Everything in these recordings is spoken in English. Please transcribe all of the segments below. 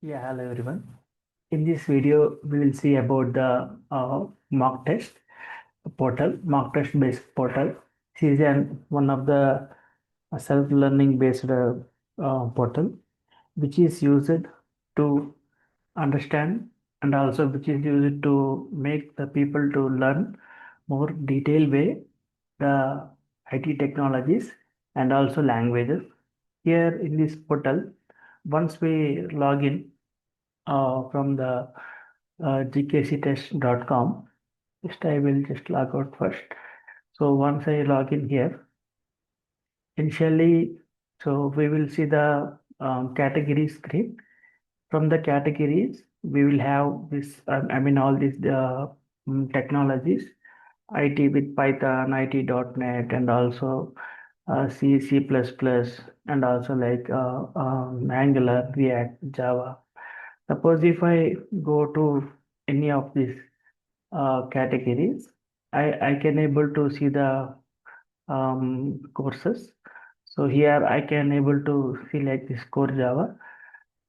Yeah, hello everyone. In this video, we will see about the mock test portal, mock test based portal. This is one of the self-learning based portal, which is used to understand and also which is used to make the people to learn more detailed way the IT technologies and also languages. Here in this portal, once we log in from the gkctest.com. Just I will just log out first. So once I log in here, initially, so we will see the category screen. From the categories, we will have this, all these technologies, IT with Python, IT.NET, and also C, C++, and also like Angular, React, Java. Suppose if I go to any of these categories, I can able to see the courses. So here I can able to select this core Java.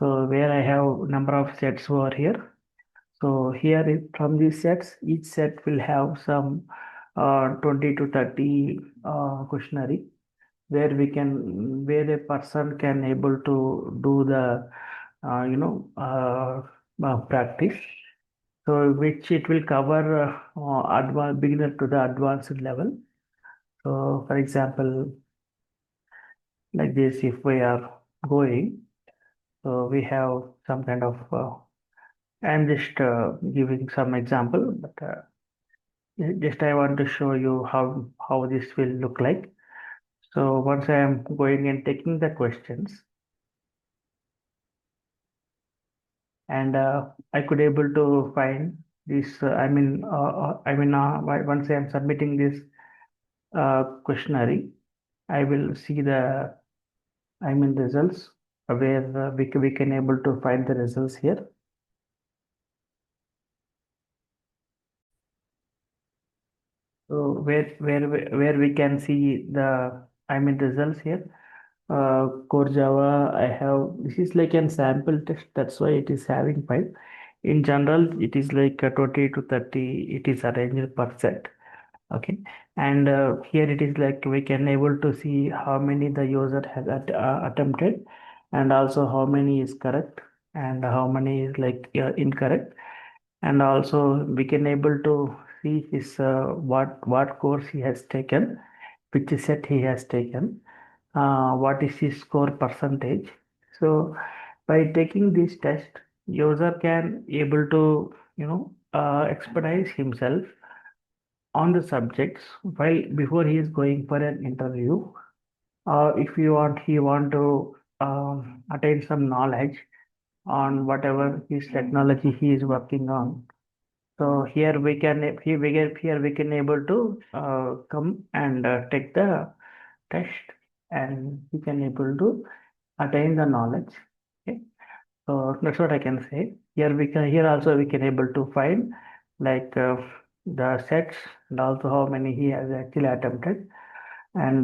So where I have number of sets over here. So here from these sets, each set will have some 20 to 30 questionnaire where a person can able to do the practice. So which it will cover advanced beginner to the advanced level. So for example, like this, if we are going, so we have some kind of, I'm just giving some example, but just I want to show you how this will look like. So once I am going and taking the questions, and I could able to find this. Once I am submitting this questionnaire, I will see the results where we can able to find the results here. So where we can see the results here. Core Java, I have this is like an sample test. That's why it is having 5. In general, it is like 20 to 30. It is arranged per set. Okay, and here it is like we can able to see how many the user has attempted, and also how many is correct and how many is like incorrect, and also we can able to see his what course he has taken, which set he has taken, what is his score percentage. So by taking this test, user can able to expedite himself on the subjects while before he is going for an interview. If you want he want to attain some knowledge on whatever his technology he is working on. So here we can able to come and take the test, and we can able to attain the knowledge. Okay. So that's what I can say. Here also we can able to find like the sets and also how many he has actually attempted. And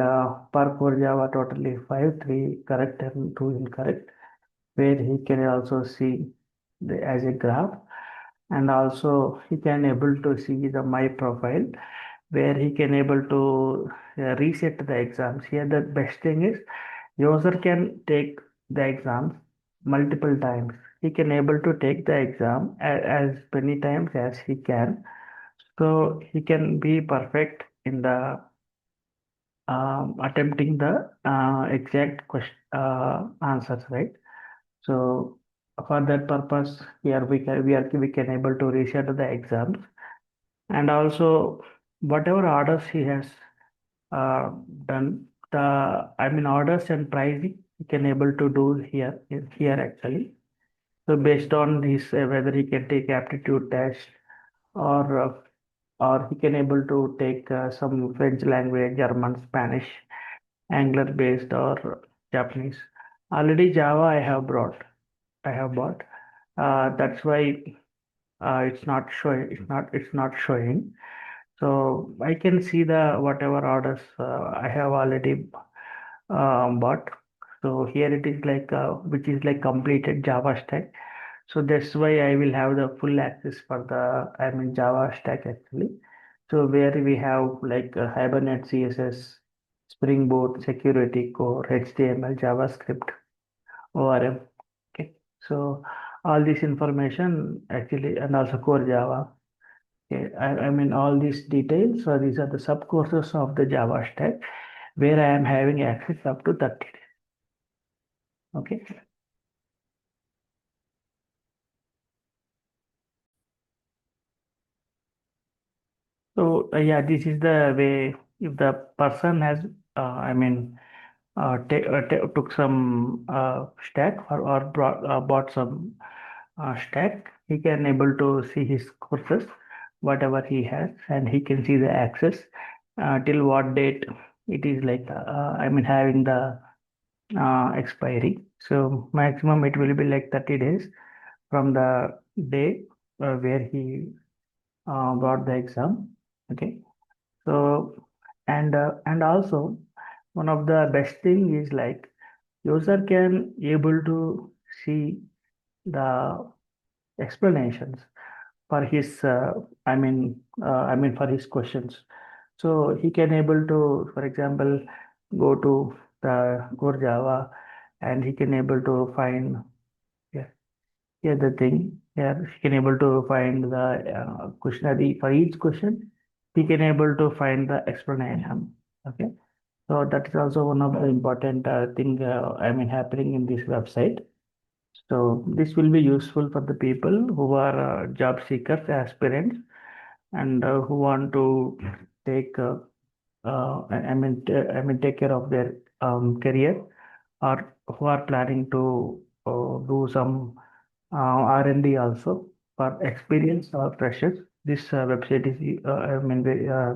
per core Java totally 5, 3 correct and 2 incorrect, where he can also see as a graph, and also he can able to see the my profile where he can able to reset the exams. Here the best thing is user can take the exams multiple times. He can able to take the exam as many times as he can. So he can be perfect in the attempting the exact question answers, right? So for that purpose, here we can able to reset the exams, and also whatever orders he has uh, done, the orders and pricing he can able to do here actually. So based on this, whether he can take aptitude test, or he can able to take some French language, German, Spanish, Angular based, or Japanese. Already Java I have bought. That's why it's not showing. It's not showing. So I can see the whatever orders I have already bought. So here it is like which is like completed Java stack. So that's why I will have the full access for the, Java stack actually. So where we have like Hibernate CSS, Spring Boot, Security Core, HTML, JavaScript, ORM. Okay. So all this information actually, and also core Java. Okay. All these details. So these are the sub courses of the Java stack where I am having access up to 30 days. Okay. So yeah, this is the way if the person has, took some stack or bought some stack, he can able to see his courses, whatever he has, and he can see the access till what date it is like, having the expiry. So maximum it will be like 30 days from the day where he brought the exam. Okay. So and also one of the best thing is like user can able to see the explanations for his for his questions. So he can able to, for example, go to the core Java and he can able to find, yeah, yeah, the thing here he can able to find the questionnaire for each question. He can able to find the explanation. Okay. So that is also one of the important thing happening in this website. So this will be useful for the people who are job seekers, aspirants, and who want to take take care of their career, or who are planning to do some R&D also for experience or freshers. This website is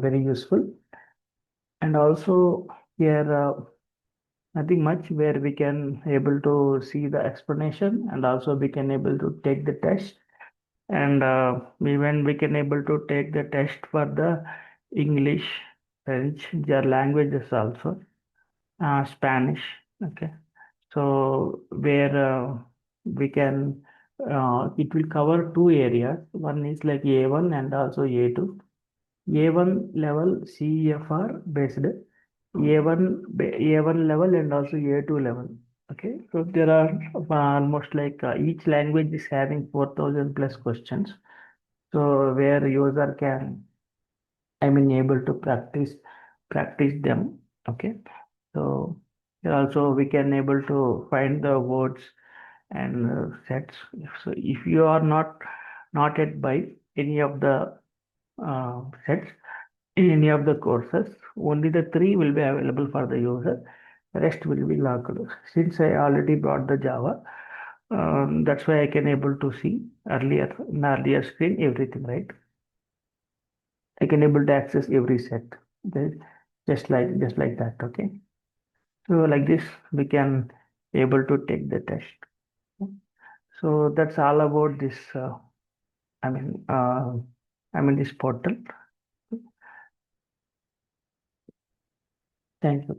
very useful, and also here nothing much where we can able to see the explanation, and also we can able to take the test, and even we can able to take the test for the English, French, their languages also, Spanish. Okay. So where we can it will cover two areas. One is like A1 and also A2. A1 level CEFR based, A1 level and also A2 level. Okay, so there are almost like each language is having 4,000 plus questions. So where user can, able to practice them. Okay, so here also we can able to find the words and sets. So if you are not yet by any of the sets in any of the courses, only the three will be available for the user. Rest will be locked. Since I already brought the Java, that's why I can able to see earlier in the earlier screen everything, right? I can able to access every set. Okay? Just like that. Okay. So like this, we can able to take the test. So that's all about this. I mean, uh, this portal. Thank you.